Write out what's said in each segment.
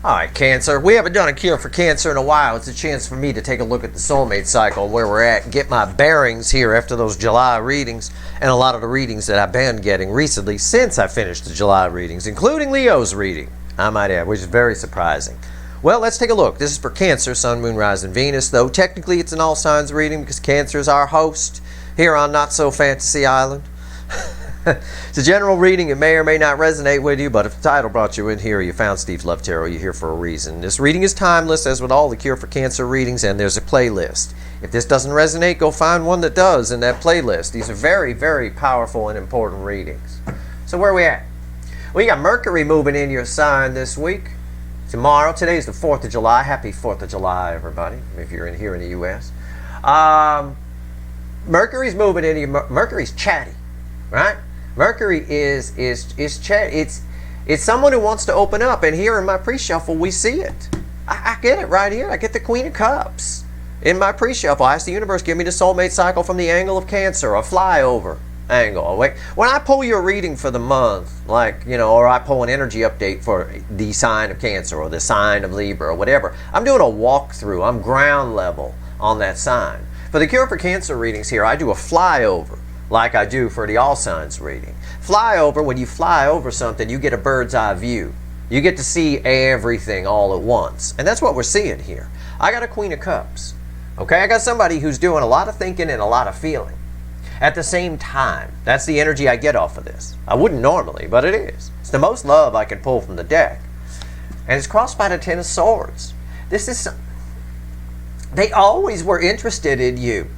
All right, Cancer. We haven't done a cure for Cancer in a while. It's a chance for me to take a look at the soulmate cycle, where we're at, and get my bearings here after those July readings and a lot of the readings that I've been getting recently since I finished the July readings, including Leo's reading, I might add, which is very surprising. Well, let's take a look. This is for Cancer, Sun, Moon, Rising, Venus, though technically it's an all signs reading because Cancer is our host here on Not So Fantasy Island. It's a general reading. It may or may not resonate with you, but if the title brought you in here, you found Steve's Love Tarot, you're here for a reason. This reading is timeless, as with all the Cure for Cancer readings, and there's a playlist. If this doesn't resonate, go find one that does in that playlist. These are very, very powerful and important readings. So where are we at? Well, you got Mercury moving in your sign this week. Tomorrow, today's the 4th of July. Happy 4th of July, everybody, if you're here in the U.S. Mercury's moving in your... Mercury's chatty, right? Mercury is chat. It's someone who wants to open up, and here in my pre-shuffle we see it. I get it right here. I get the Queen of Cups in my pre-shuffle. I ask the universe, give me the soulmate cycle from the angle of Cancer, a flyover angle. When I pull your reading for the month, like, you know, or I pull an energy update for the sign of Cancer or the sign of Libra or whatever, I'm doing a walkthrough. I'm ground level on that sign. For the Cure for Cancer readings here, I do a flyover, like I do for the all signs reading. Flyover, when you fly over something, you get a bird's eye view. You get to see everything all at once. And that's what we're seeing here. I got a Queen of Cups. Okay, I got somebody who's doing a lot of thinking and a lot of feeling at the same time. That's the energy I get off of this. I wouldn't normally, but it is. It's the most love I can pull from the deck. And it's crossed by the Ten of Swords. This is... They always were interested in you.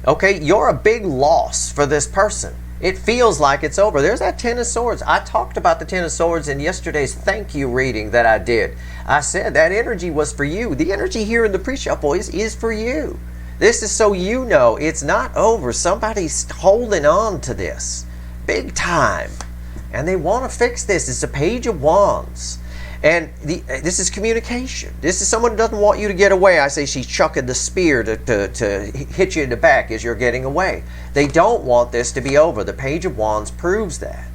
Okay, you're a big loss for this person. It feels like it's over. There's that Ten of Swords. I talked about the Ten of Swords in yesterday's thank you reading that I did. I said that energy was for you. The energy here in the pre-shuffle is for you. This is so you know it's not over. Somebody's holding on to this big time, and they want to fix this. It's a Page of Wands. And this is communication. This is someone who doesn't want you to get away. I say she's chucking the spear to hit you in the back as you're getting away. They don't want this to be over. The Page of Wands proves that.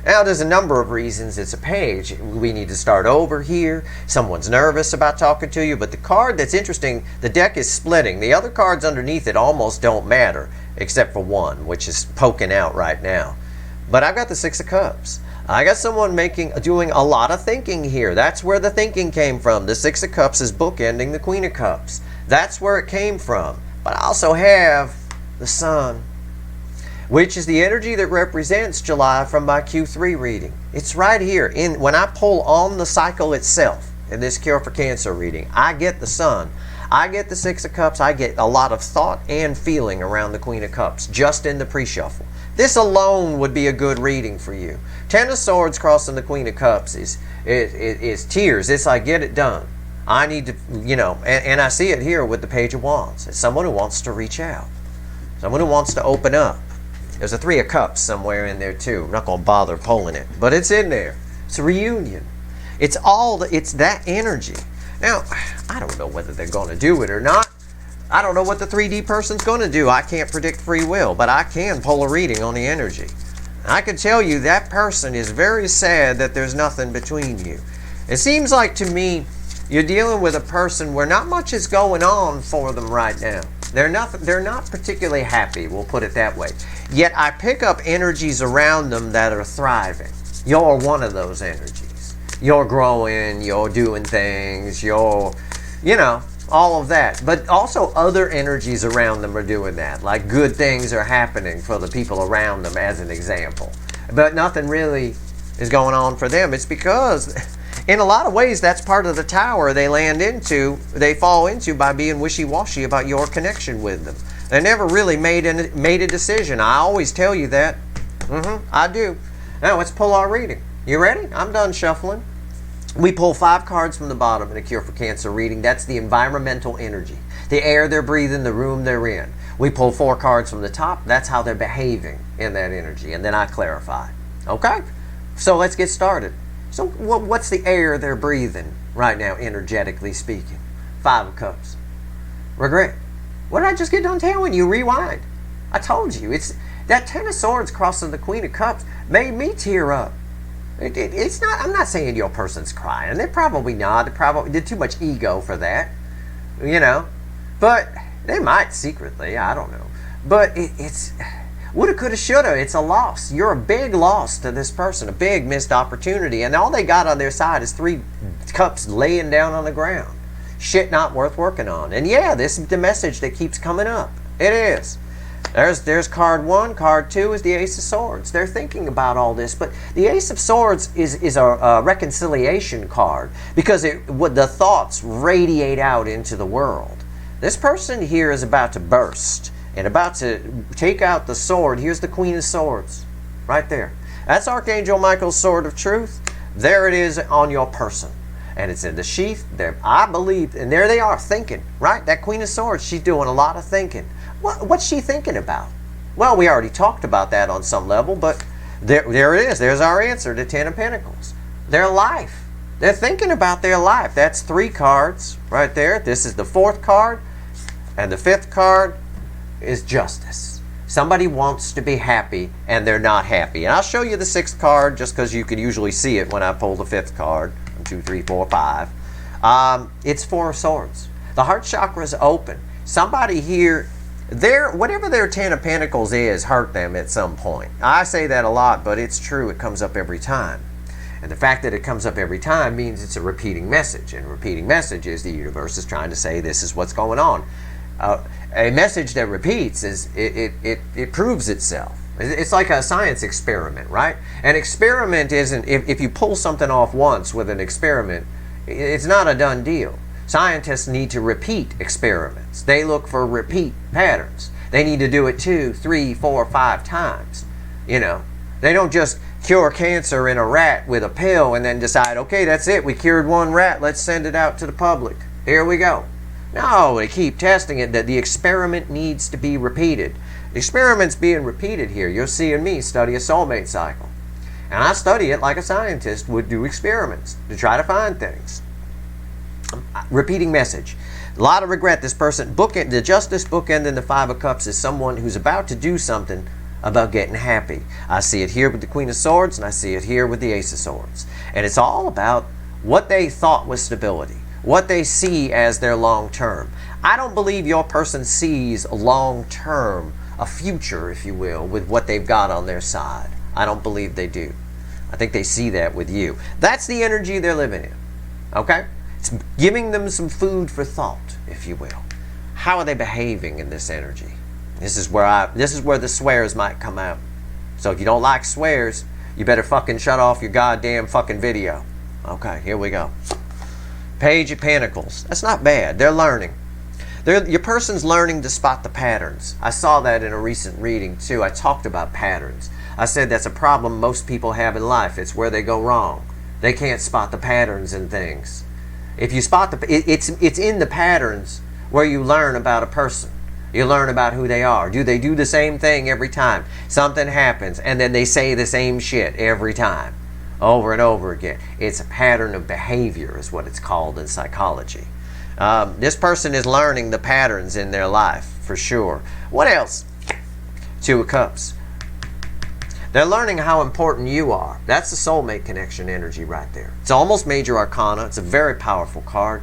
Now, there's a number of reasons it's a page. We need to start over here. Someone's nervous about talking to you. But the card that's interesting, the deck is splitting. The other cards underneath it almost don't matter, except for one, which is poking out right now. But I've got the Six of Cups. I got someone doing a lot of thinking here. That's where the thinking came from. The Six of Cups is bookending the Queen of Cups. That's where it came from. But I also have the Sun, which is the energy that represents July from my Q3 reading. It's right here. When I pull on the cycle itself in this Cure for Cancer reading, I get the Sun. I get the Six of Cups. I get a lot of thought and feeling around the Queen of Cups just in the pre-shuffle. This alone would be a good reading for you. Ten of Swords crossing the Queen of Cups is tears. It's like, get it done. I need to, you know, and I see it here with the Page of Wands. It's someone who wants to reach out. Someone who wants to open up. There's a Three of Cups somewhere in there too. I'm not going to bother pulling it, but it's in there. It's a reunion. It's that energy. Now, I don't know whether they're going to do it or not. I don't know what the 3D person's going to do. I can't predict free will, but I can pull a reading on the energy. I can tell you that person is very sad that there's nothing between you. It seems like to me you're dealing with a person where not much is going on for them right now. They're not particularly happy, we'll put it that way. Yet I pick up energies around them that are thriving. You're one of those energies. You're growing, you're doing things, you're, you know, all of that. But also other energies around them are doing that. Like good things are happening for the people around them, as an example. But nothing really is going on for them. It's because in a lot of ways that's part of the tower they fall into by being wishy-washy about your connection with them. They never really made a decision. I always tell you that. I do. Now let's pull our reading. You ready? I'm done shuffling. We pull 5 cards from the bottom in a Cure for Cancer reading. That's the environmental energy. The air they're breathing, the room they're in. We pull 4 cards from the top. That's how they're behaving in that energy. And then I clarify. Okay? So let's get started. So what's the air they're breathing right now, energetically speaking? 5 of Cups. Regret. What did I just get done telling you? Rewind. I told you. It's that Ten of Swords crossing the Queen of Cups made me tear up. It's not. I'm not saying your person's crying. They're probably not. They're too much ego for that, you know. But they might secretly. I don't know. But it's woulda, coulda, shoulda. It's a loss. You're a big loss to this person. A big missed opportunity. And all they got on their side is 3 cups laying down on the ground. Shit not worth working on. And yeah, this is the message that keeps coming up. It is. There's card 1. Card 2 is the Ace of Swords. They're thinking about all this, but the Ace of Swords is a reconciliation card because the thoughts radiate out into the world. This person here is about to burst and about to take out the sword. Here's the Queen of Swords right there. That's Archangel Michael's sword of truth. There it is on your person. And it's in the sheath. There, I believe, and there they are thinking, right? That Queen of Swords, she's doing a lot of thinking. What's she thinking about? Well, we already talked about that on some level, but there it is. There's our answer to 10 of Pentacles. Their life. They're thinking about their life. That's 3 cards right there. This is the 4th card, and the 5th card is Justice. Somebody wants to be happy, and they're not happy. And I'll show you the 6th card just because you can usually see it when I pull the 5th card. 1, 2, 3, 4, 5. It's 4 of Swords. The heart chakra is open. Somebody here, whatever their 10 of Pentacles is, hurt them at some point. I say that a lot, but it's true. It comes up every time. And the fact that it comes up every time means it's a repeating message. And a repeating message is the universe is trying to say this is what's going on. A message that repeats it proves itself. It's like a science experiment, right? An experiment isn't, if you pull something off once with an experiment, it's not a done deal. Scientists need to repeat experiments. They look for repeat patterns. They need to do it 2, 3, 4, 5 times. You know, they don't just cure cancer in a rat with a pill and then decide, okay, that's it. We cured 1 rat. Let's send it out to the public. Here we go. No, they keep testing it. That the experiment needs to be repeated. The experiment's being repeated here. You're seeing me study a soulmate cycle. And I study it like a scientist would do experiments to try to find things. Repeating message. A lot of regret. This person, the Justice bookend in the 5 of Cups is someone who's about to do something about getting happy. I see it here with the Queen of Swords, and I see it here with the Ace of Swords. And it's all about what they thought was stability, what they see as their long term. I don't believe your person sees long term, a future, if you will, with what they've got on their side. I don't believe they do. I think they see that with you. That's the energy they're living in. Okay? It's giving them some food for thought, if you will. How are they behaving in this energy? This is where the swears might come out. So if you don't like swears, you better fucking shut off your goddamn fucking video. Okay, here we go. Page of Pentacles. That's not bad. They're learning. Your person's learning to spot the patterns. I saw that in a recent reading too. I talked about patterns. I said that's a problem most people have in life. It's where they go wrong. They can't spot the patterns in things. If you spot it's in the patterns where you learn about a person. You learn about who they are. Do they do the same thing every time? Something happens and then they say the same shit every time, over and over again. It's a pattern of behavior is what it's called in psychology. This person is learning the patterns in their life, for sure. What else? 2 of Cups. They're learning how important you are. That's the soulmate connection energy right there. It's almost major arcana. It's a very powerful card.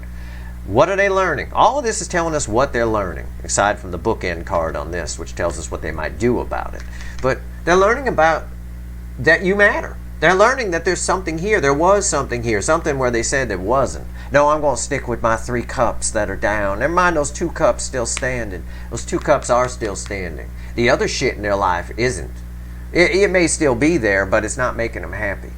What are they learning? All of this is telling us what they're learning, aside from the bookend card on this, which tells us what they might do about it. But they're learning about that you matter. They're learning that there's something here. There was something here. Something where they said there wasn't. No, I'm going to stick with my 3 cups that are down. Never mind those 2 cups still standing. Those 2 cups are still standing. The other shit in their life isn't. It may still be there, but it's not making them happy.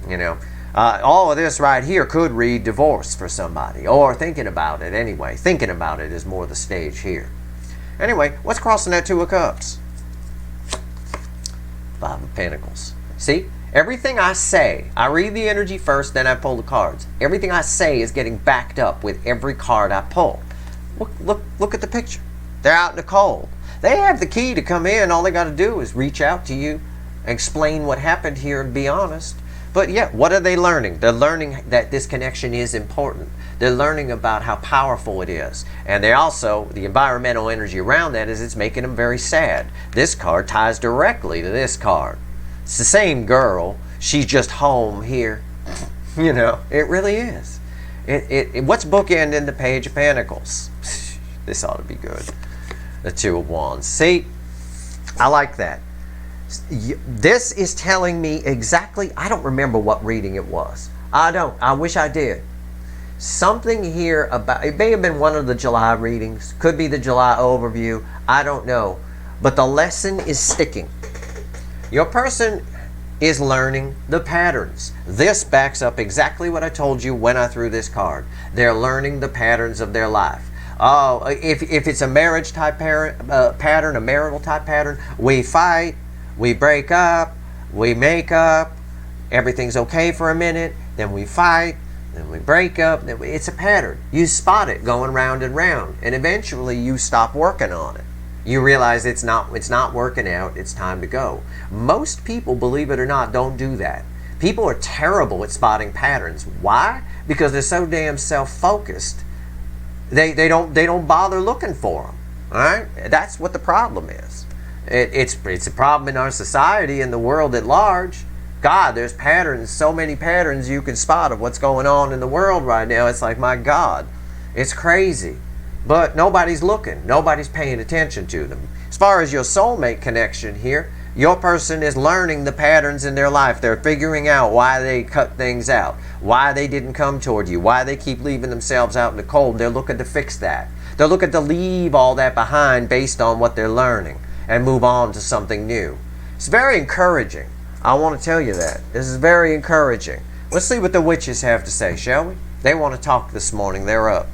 You know, all of this right here could read divorce for somebody, or thinking about it anyway. Thinking about it is more the stage here. Anyway, what's crossing that 2 of Cups? 5 of Pentacles. See? Everything I say, I read the energy first, then I pull the cards. Everything I say is getting backed up with every card I pull. Look at the picture. They're out in the cold. They have the key to come in. All they got to do is reach out to you, explain what happened here, and be honest. But yeah, what are they learning? They're learning that this connection is important. They're learning about how powerful it is. And they also, the environmental energy around that is it's making them very sad. This card ties directly to this card. It's the same girl. she's just home here. You know, it really is. What's bookending the Page of Pentacles? This ought to be good. The Two of Wands. See, I like that. This is telling me exactly, I don't remember what reading it was. I wish I did. Something here about, it may have been one of the July readings, could be the July overview, I don't know. But the lesson is sticking. Your person is learning the patterns. This backs up exactly what I told you when I threw this card. They're learning the patterns of their life. Oh, if it's a marriage type pattern, a marital type pattern, we fight, we break up, we make up, everything's okay for a minute, then we fight, then we break up. It's a pattern. You spot it going round and round, and eventually you stop working on it. You realize it's not working out, it's time to go. Most people, believe it or not, don't do that. People are terrible at spotting patterns. Why? Because they're so damn self-focused. They don't bother looking for them. All right? That's what the problem is. It's a problem in our society and the world at large. God, there's patterns, so many patterns you can spot of what's going on in the world right now. It's like, my God, it's crazy. But nobody's looking. Nobody's paying attention to them. As far as your soulmate connection here, your person is learning the patterns in their life. They're figuring out why they cut things out, why they didn't come toward you, why they keep leaving themselves out in the cold. They're looking to fix that. They're looking to leave all that behind based on what they're learning and move on to something new. It's very encouraging. I want to tell you that. This is very encouraging. Let's see what the witches have to say, shall we? They want to talk this morning. They're up.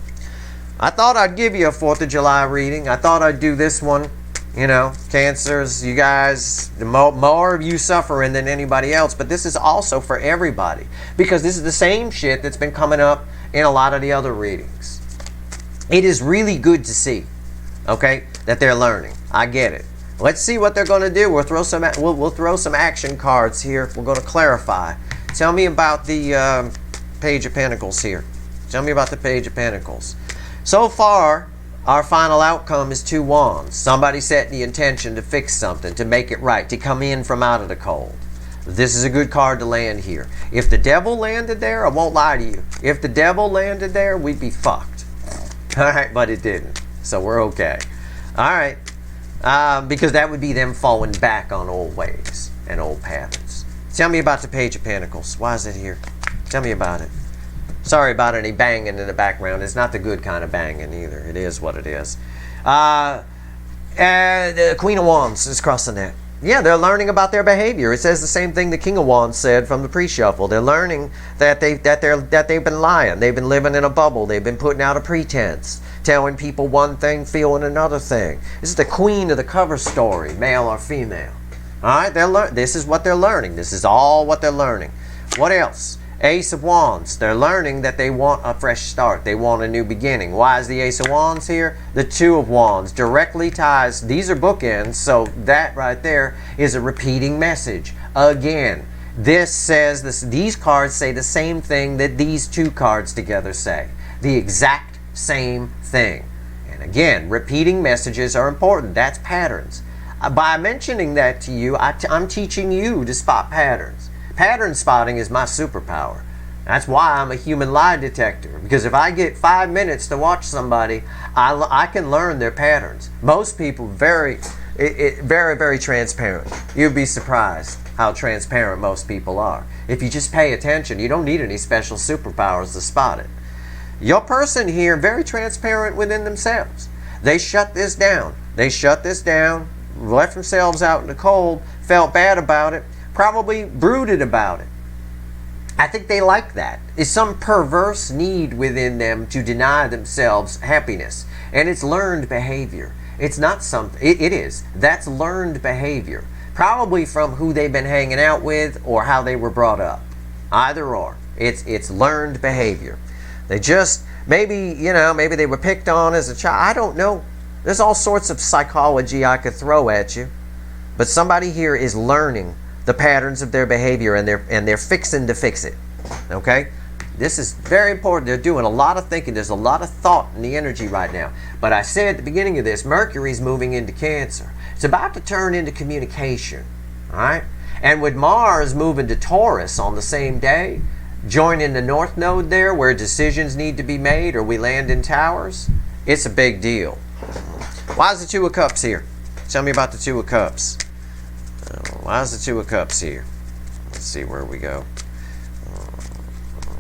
I thought I'd give you a 4th of July reading. I thought I'd do this one. You know, Cancers, you guys, the more of you suffering than anybody else. But this is also for everybody. Because this is the same shit that's been coming up in a lot of the other readings. It is really good to see, okay, that they're learning. I get it. Let's see what they're going to do. We'll throw some action cards here. We're going to clarify. Tell me about the Page of Pentacles here. Tell me about the Page of Pentacles. So far, our final outcome is 2 wands. Somebody set the intention to fix something, to make it right, to come in from out of the cold. This is a good card to land here. If the devil landed there, I won't lie to you. If the devil landed there, we'd be fucked. All right, but it didn't. So we're okay. All right. Because that would be them falling back on old ways and old patterns. Tell me about the Page of Pentacles. Why is it here? Tell me about it. Sorry about any banging in the background. It's not the good kind of banging either. It is what it is. And the Queen of Wands is crossing that. Yeah, they're learning about their behavior. It says the same thing the King of Wands said from the pre-shuffle. They're learning that they've been lying. They've been living in a bubble. They've been putting out a pretense, telling people one thing, feeling another thing. This is the Queen of the cover story, male or female. All right, this is what they're learning. This is all what they're learning. What else? Ace of Wands. They're learning that they want a fresh start. They want a new beginning. Why is the Ace of Wands here? The Two of Wands directly ties. These are bookends, so that right there is a repeating message. Again, this says this. These cards say the same thing that these 2 cards together say. The exact same thing. And again, repeating messages are important. That's patterns. By mentioning that to you, I'm teaching you to spot patterns. Pattern spotting is my superpower. That's why I'm a human lie detector. Because if I get 5 minutes to watch somebody, I can learn their patterns. Most people very, very transparent. You'd be surprised how transparent most people are. If you just pay attention, you don't need any special superpowers to spot it. Your person here, very transparent within themselves. They shut this down. They shut this down, left themselves out in the cold, felt bad about it, probably brooded about it. I think they like that. It's some perverse need within them to deny themselves happiness. And it's learned behavior. It's not something, it is. That's learned behavior. Probably from who they've been hanging out with or how they were brought up. Either or. It's learned behavior. They just, maybe they were picked on as a child. I don't know. There's all sorts of psychology I could throw at you. But somebody here is learning the patterns of their behavior, and they're fixing to fix it. Okay? This is very important. They're doing a lot of thinking. There's a lot of thought in the energy right now. But I said at the beginning of this, Mercury's moving into Cancer. It's about to turn into communication. All right? And with Mars moving to Taurus on the same day, joining the North Node there where decisions need to be made or we land in towers, it's a big deal. Why is the Two of Cups here? Tell me about the Two of Cups. Why is the Two of Cups here? Let's see where we go.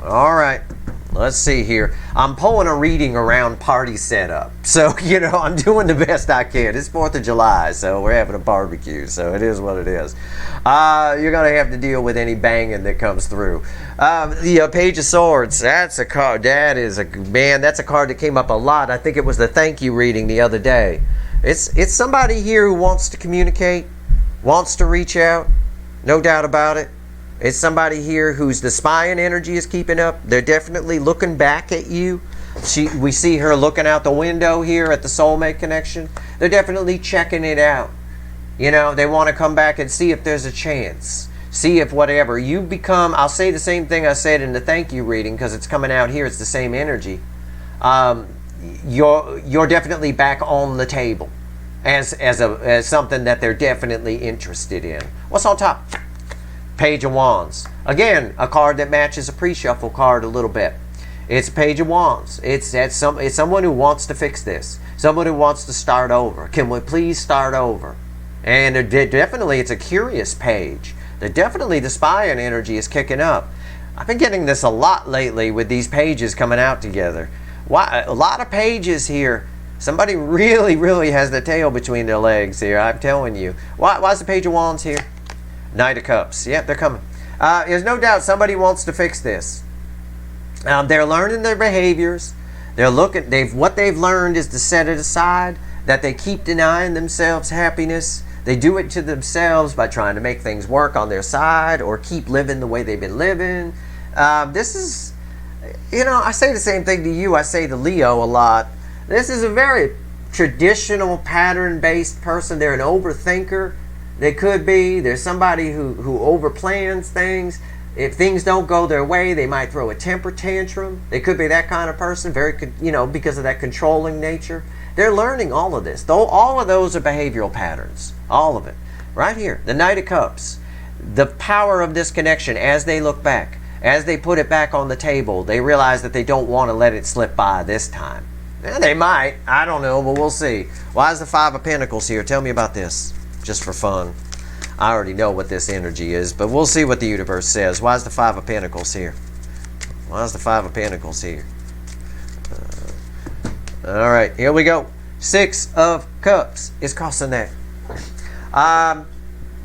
All right. Let's see here. I'm pulling a reading around party setup. So, I'm doing the best I can. It's 4th of July, so we're having a barbecue. So it is what it is. You're going to have to deal with any banging that comes through. The Page of Swords, that's a card. That's a card that came up a lot. I think it was the thank you reading the other day. It's somebody here who wants to communicate, wants to reach out. No doubt about it. It's somebody here who's the spying energy is keeping up. They're definitely looking back at you. We see her looking out the window here at the soulmate connection. They're definitely checking it out. They want to come back and see if there's a chance. See if whatever. You become, I'll say the same thing I said in the thank you reading because it's coming out here. It's the same energy. You're definitely back on the table as something that they're definitely interested in. What's on top? Page of Wands. Again, a card that matches a pre-shuffle card a little bit. It's a Page of Wands. It's someone who wants to fix this. Someone who wants to start over. Can we please start over? And definitely it's a curious page. Definitely the spying energy is kicking up. I've been getting this a lot lately with these pages coming out together. Why? A lot of pages here. Somebody really, really has the tail between their legs here. I'm telling you. Why is the Page of Wands here? Knight of Cups. Yep, they're coming. There's no doubt somebody wants to fix this. They're learning their behaviors. What they've learned is to set it aside, that they keep denying themselves happiness. They do it to themselves by trying to make things work on their side or keep living the way they've been living. This is, I say the same thing to you. I say to Leo a lot. This is a very traditional pattern-based person. They're an overthinker. They could be. There's somebody who overplans things. If things don't go their way, they might throw a temper tantrum. They could be that kind of person, because of that controlling nature. They're learning all of this. Though all of those are behavioral patterns. All of it. Right here, the Knight of Cups. The power of this connection as they look back, as they put it back on the table, they realize that they don't want to let it slip by this time. They might. I don't know, but we'll see. Why is the Five of Pentacles here? Tell me about this. Just for fun. I already know what this energy is, but we'll see what the universe says. Why is the Five of Pentacles here? Why is the Five of Pentacles here? All right, here we go. Six of Cups is crossing that.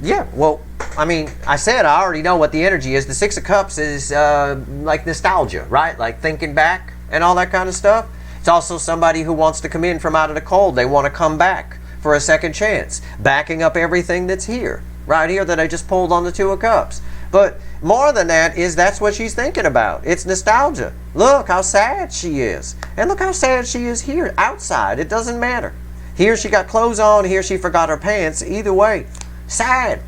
Yeah, well, I said I already know what the energy is. The Six of Cups is like nostalgia, right? Like thinking back and all that kind of stuff. It's also somebody who wants to come in from out of the cold. They want to come back for a second chance, backing up everything that's here, right here that I just pulled on the Two of Cups. But more than that is that's what she's thinking about. It's nostalgia. Look how sad she is. And look how sad she is here, outside. It doesn't matter. Here she got clothes on, here she forgot her pants. Either way, sad.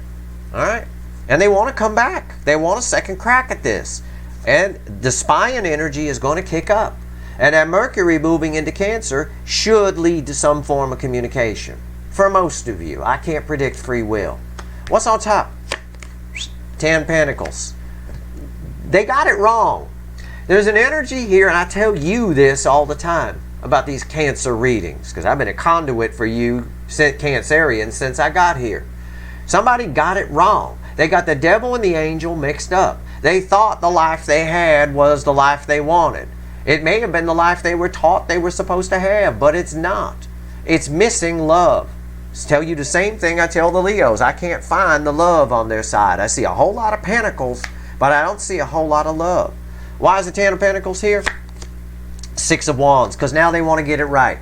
All right? And they want to come back. They want a second crack at this. And the spying energy is going to kick up. And that Mercury moving into Cancer should lead to some form of communication. For most of you. I can't predict free will. What's on top? 10 Pentacles. They got it wrong. There's an energy here, and I tell you this all the time about these Cancer readings, because I've been a conduit for you Cancerians since I got here. Somebody got it wrong. They got the devil and the angel mixed up. They thought the life they had was the life they wanted. It may have been the life they were taught they were supposed to have, but it's not. It's missing love. I tell you the same thing I tell the Leos. I can't find the love on their side. I see a whole lot of Pentacles, but I don't see a whole lot of love. Why is the 10 of Pentacles here? Six of Wands, because now they want to get it right.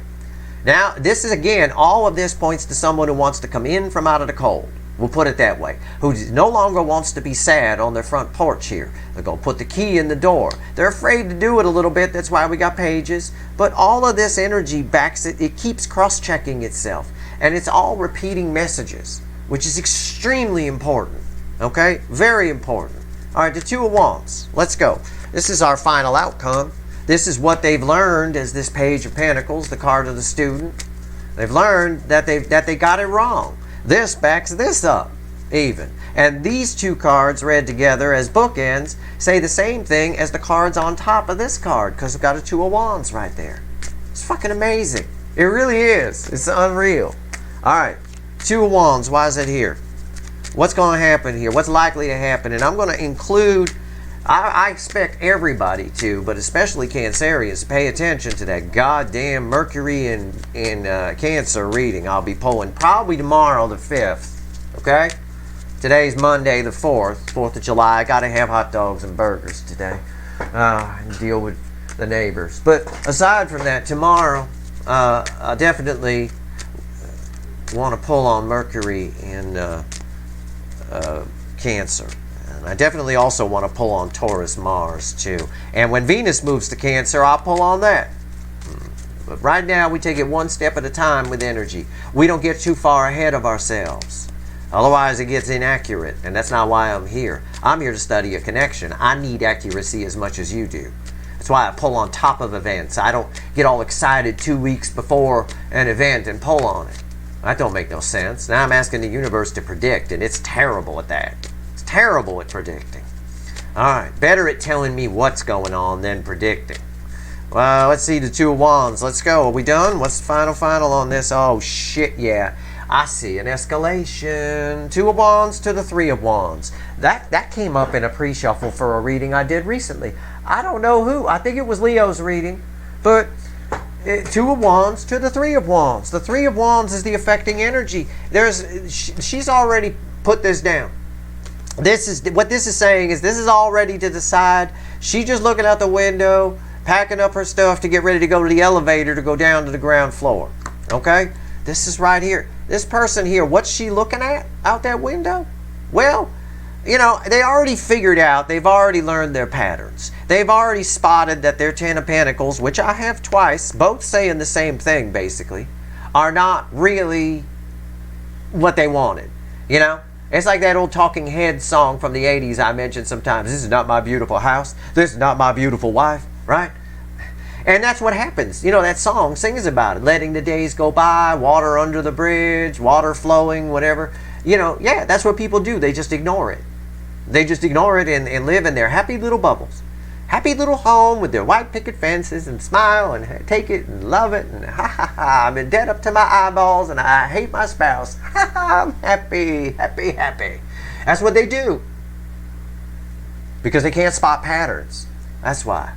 Now, this is, again, all of this points to someone who wants to come in from out of the cold. We'll put it that way. Who no longer wants to be sad on their front porch here. They're going to put the key in the door. They're afraid to do it a little bit. That's why we got pages. But all of this energy backs it. It keeps cross-checking itself. And it's all repeating messages, which is extremely important. Okay? Very important. All right, the Two of Wands. Let's go. This is our final outcome. This is what they've learned as this Page of Pentacles, the card of the student. They've learned that they got it wrong. This backs this up, even. And these two cards read together as bookends say the same thing as the cards on top of this card, because we've got a Two of Wands right there. It's fucking amazing. It really is. It's unreal. All right, Two of Wands. Why is it here? What's going to happen here? What's likely to happen? And I'm going to include, I expect everybody to, but especially Cancerians, to pay attention to that goddamn Mercury in Cancer reading. I'll be pulling probably tomorrow, the 5th. Okay? Today's Monday, the 4th of July. I got to have hot dogs and burgers today and deal with the neighbors. But aside from that, tomorrow, I definitely want to pull on Mercury in Cancer. And I definitely also want to pull on Taurus Mars too. And when Venus moves to Cancer, I'll pull on that. But right now, we take it one step at a time with energy. We don't get too far ahead of ourselves. Otherwise, it gets inaccurate. And that's not why I'm here. I'm here to study a connection. I need accuracy as much as you do. That's why I pull on top of events. I don't get all excited 2 weeks before an event and pull on it. That don't make no sense. Now I'm asking the universe to predict, and it's terrible at that. It's terrible at predicting. All right, better at telling me what's going on than predicting. Well, let's see the Two of Wands. Let's go. Are we done? What's the final on this? Oh, shit, yeah. I see an escalation. Two of Wands to the Three of Wands. That came up in a pre-shuffle for a reading I did recently. I don't know who. I think it was Leo's reading. But Two of Wands to the Three of Wands. The Three of Wands is the affecting energy. She's already put this down. What this is saying is this is all ready to decide. She's just looking out the window, packing up her stuff to get ready to go to the elevator to go down to the ground floor. Okay? This is right here. This person here, what's she looking at out that window? Well, you know, they already figured out, they've already learned their patterns. They've already spotted that their Ten of Pentacles, which I have twice, both saying the same thing basically, are not really what they wanted. You know? It's like that old Talking Heads song from the 80s I mentioned sometimes. This is not my beautiful house. This is not my beautiful wife. Right? And that's what happens. You know, that song sings about it. Letting the days go by, water under the bridge, water flowing, whatever. You know, yeah, that's what people do. They just ignore it. They just ignore it and live in their happy little bubbles. Happy little home with their white picket fences and smile and take it and love it. And ha ha ha, I'm in debt up to my eyeballs and I hate my spouse. Ha ha, I'm happy, happy, happy. That's what they do. Because they can't spot patterns. That's why.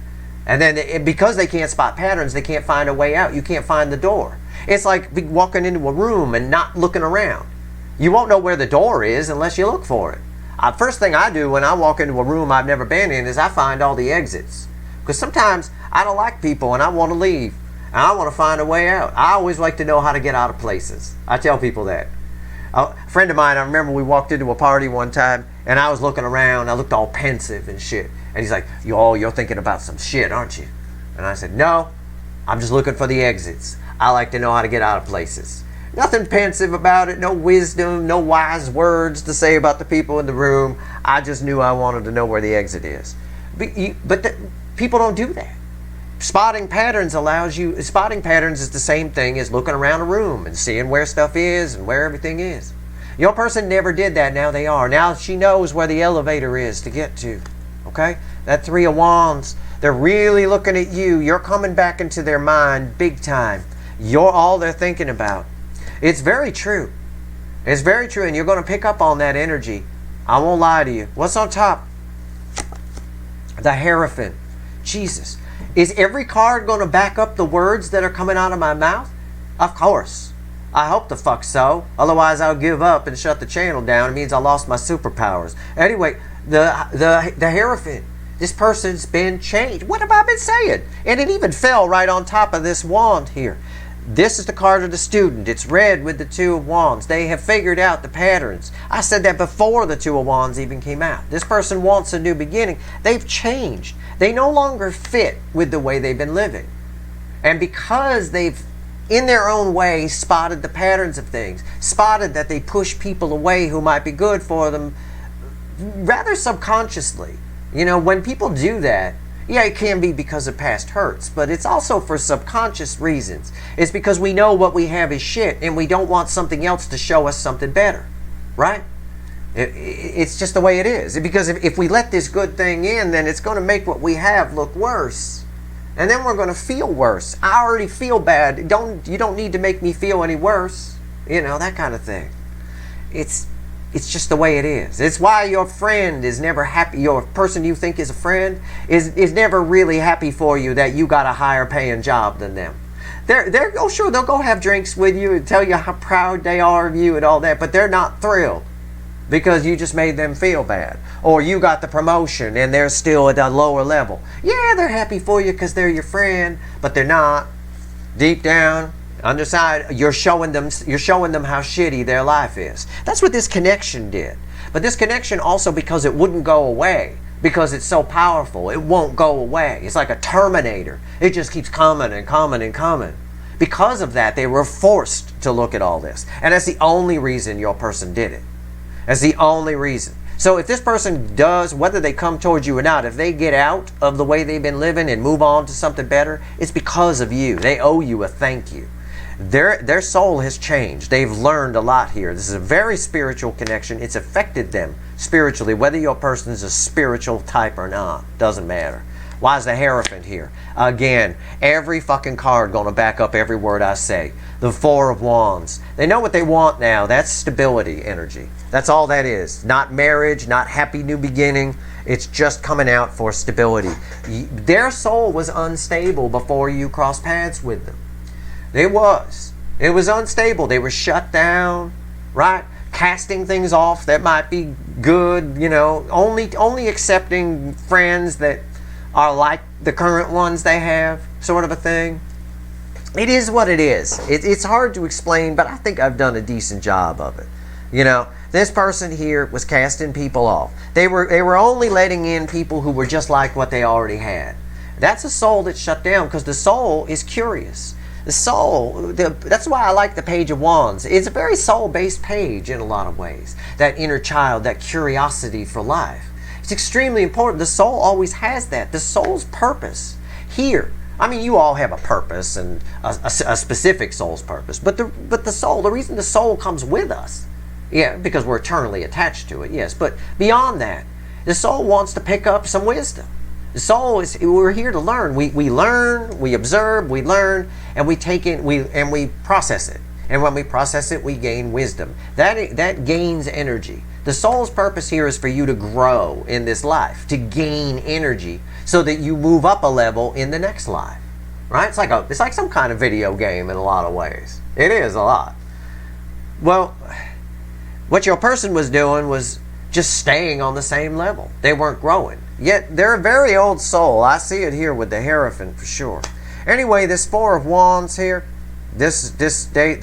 And then because they can't spot patterns, they can't find a way out. You can't find the door. It's like walking into a room and not looking around. You won't know where the door is unless you look for it. First thing I do when I walk into a room I've never been in is I find all the exits. Because sometimes I don't like people and I want to leave. And I want to find a way out. I always like to know how to get out of places. I tell people that. A friend of mine, I remember we walked into a party one time and I was looking around. I looked all pensive and shit. And he's like, you're thinking about some shit, aren't you? And I said, no, I'm just looking for the exits. I like to know how to get out of places. Nothing pensive about it, no wisdom, no wise words to say about the people in the room. I just knew I wanted to know where the exit is. But people don't do that. Spotting patterns spotting patterns is the same thing as looking around a room and seeing where stuff is and where everything is. Your person never did that, now they are. Now she knows where the elevator is to get to. Okay? That Three of Wands, they're really looking at you. You're coming back into their mind big time. You're all they're thinking about. It's very true. It's very true, and you're going to pick up on that energy. I won't lie to you. What's on top? The Hierophant. Jesus. Is every card going to back up the words that are coming out of my mouth? Of course. I hope the fuck so. Otherwise, I'll give up and shut the channel down. It means I lost my superpowers. Anyway, the Hierophant. This person's been changed. What have I been saying? And it even fell right on top of this wand here. This is the card of the student. It's red with the Two of Wands. They have figured out the patterns. I said that before the Two of Wands even came out. This person wants a new beginning. They've changed. They no longer fit with the way they've been living. And because they've, in their own way, spotted the patterns of things, spotted that they push people away who might be good for them, rather subconsciously. You know, when people do that, yeah, it can be because of past hurts, but it's also for subconscious reasons. It's because we know what we have is shit and we don't want something else to show us something better, right? It's just the way it is. Because if we let this good thing in, then it's going to make what we have look worse. And then we're going to feel worse. I already feel bad. You don't need to make me feel any worse. You know, that kind of thing. It's just the way it is. It's why your friend is never happy. Your person you think is a friend is never really happy for you that you got a higher paying job than them. Oh sure, they'll go have drinks with you and tell you how proud they are of you and all that, but they're not thrilled because you just made them feel bad. Or you got the promotion and they're still at a lower level. Yeah, they're happy for you because they're your friend, but they're not. Deep down, underside, you're showing them how shitty their life is. That's what this connection did. But this connection also, because it wouldn't go away, because it's so powerful, it won't go away. It's like a Terminator. It just keeps coming and coming and coming. Because of that, they were forced to look at all this. And that's the only reason your person did it. That's the only reason. So if this person does, whether they come towards you or not, if they get out of the way they've been living and move on to something better, it's because of you. They owe you a thank you. Their soul has changed. They've learned a lot here. This is a very spiritual connection. It's affected them spiritually, whether your person is a spiritual type or not. Doesn't matter. Why is the Hierophant here? Again, every fucking card going to back up every word I say. The Four of Wands. They know what they want now. That's stability energy. That's all that is. Not marriage, not happy new beginning. It's just coming out for stability. Their soul was unstable before you crossed paths with them. It was unstable. They were shut down, right? Casting things off that might be good, you know, only accepting friends that are like the current ones they have, sort of a thing. It is what it is. It's hard to explain, but I think I've done a decent job of it. You know, this person here was casting people off. They were only letting in people who were just like what they already had. That's a soul that's shut down because the soul is curious. The soul, that's why I like the Page of Wands. It's a very soul-based page in a lot of ways. That inner child, that curiosity for life. It's extremely important. The soul always has that. The soul's purpose here. I mean, you all have a purpose and a specific soul's purpose. But the soul, the reason the soul comes with us, yeah, because we're eternally attached to it, yes. But beyond that, the soul wants to pick up some wisdom. The soul is, we're here to learn. We learn, we observe, we learn, and we take it, we process it. And when we process it, we gain wisdom. That gains energy. The soul's purpose here is for you to grow in this life, to gain energy so that you move up a level in the next life. Right? It's like some kind of video game in a lot of ways. It is a lot. Well, what your person was doing was just staying on the same level. They weren't growing. Yet they're a very old soul. I see it here with the Hierophant for sure. Anyway, this Four of Wands here, that's going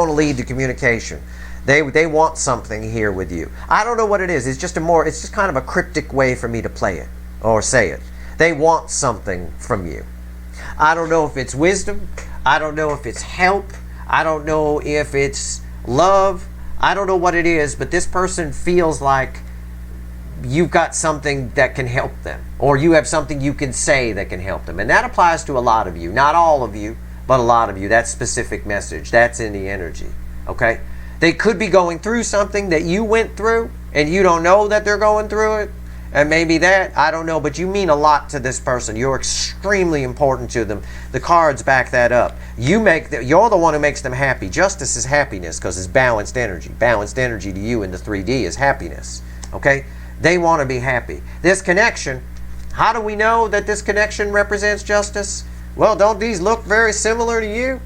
to lead to communication. They want something here with you. I don't know what it is. It's just kind of a cryptic way for me to play it or say it. They want something from you. I don't know if it's wisdom. I don't know if it's help. I don't know if it's love. I don't know what it is, but this person feels like you've got something that can help them, or you have something you can say that can help them. And that applies to a lot of you. Not all of you, but a lot of you. That specific message, that's in the energy. Okay? They could be going through something that you went through, and you don't know that they're going through it. And maybe that, I don't know, but you mean a lot to this person. You're extremely important to them. The cards back that up. You're the one who makes them happy. Justice is happiness because it's balanced energy. Balanced energy to you in the 3D is happiness. Okay? They want to be happy. This connection, how do we know that this connection represents justice? Well, don't these look very similar to you?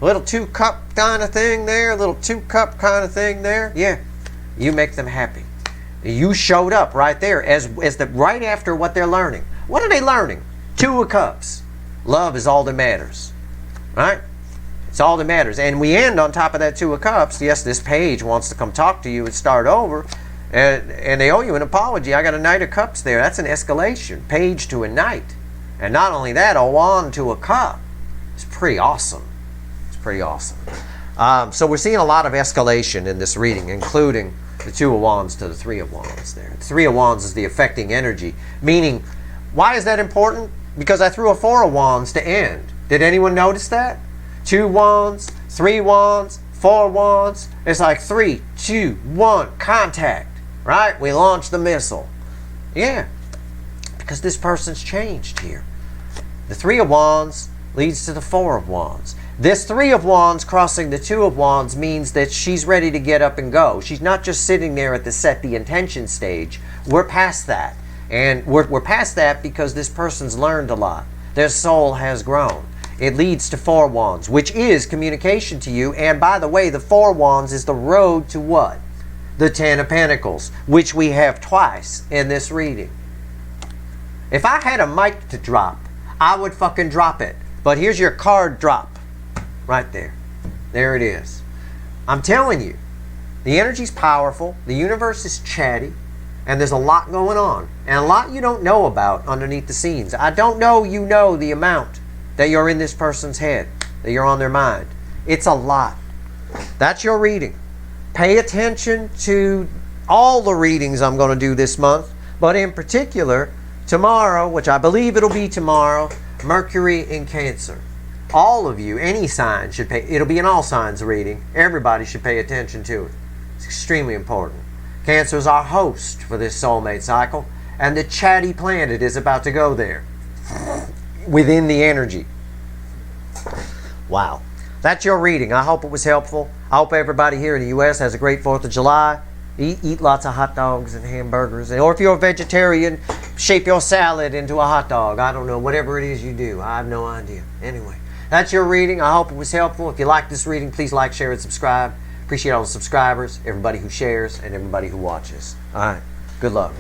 A little 2-cup kind of thing there, a little 2-cup kind of thing there. Yeah, you make them happy. You showed up right there right after what they're learning. What are they learning? 2 of Cups. Love is all that matters. Right? It's all that matters. And we end on top of that 2 of Cups. Yes, this page wants to come talk to you and start over. And they owe you an apology. I got a Knight of Cups there. That's an escalation. Page to a Knight. And not only that, a Wand to a Cup. It's pretty awesome. It's pretty awesome. So we're seeing a lot of escalation in this reading, including the 2 of Wands to the 3 of Wands there. The 3 of Wands is the affecting energy. Meaning, why is that important? Because I threw a 4 of Wands to end. Did anyone notice that? 2 Wands, 3 Wands, Four of Wands, it's like 3, 2, 1, contact, right? We launch the missile. Yeah, because this person's changed here. The Three of Wands leads to the Four of Wands. This Three of Wands crossing the Two of Wands means that she's ready to get up and go. She's not just sitting there at the set the intention stage. We're past that. And we're past that because this person's learned a lot. Their soul has grown. It leads to Four Wands, which is communication to you. And by the way, the Four Wands is the road to what? The Ten of Pentacles, which we have twice in this reading. If I had a mic to drop, I would fucking drop it. But here's your card drop. Right there. There it is. I'm telling you, the energy's powerful, the universe is chatty, and there's a lot going on. And a lot you don't know about underneath the scenes. I don't know you know the amount that you're in this person's head, that you're on their mind. It's a lot. That's your reading. Pay attention to all the readings I'm going to do this month, but in particular, tomorrow, which I believe it'll be tomorrow, Mercury in Cancer. All of you, any sign should pay, it'll be an all signs reading. Everybody should pay attention to it. It's extremely important. Cancer is our host for this soulmate cycle, and the chatty planet is about to go there within the energy. Wow. That's your reading. I hope it was helpful. I hope everybody here in the U.S. has a great 4th of July. Eat lots of hot dogs and hamburgers. Or if you're a vegetarian, shape your salad into a hot dog. I don't know. Whatever it is you do. I have no idea. Anyway, that's your reading. I hope it was helpful. If you like this reading, please like, share, and subscribe. Appreciate all the subscribers, everybody who shares, and everybody who watches. All right. Good luck.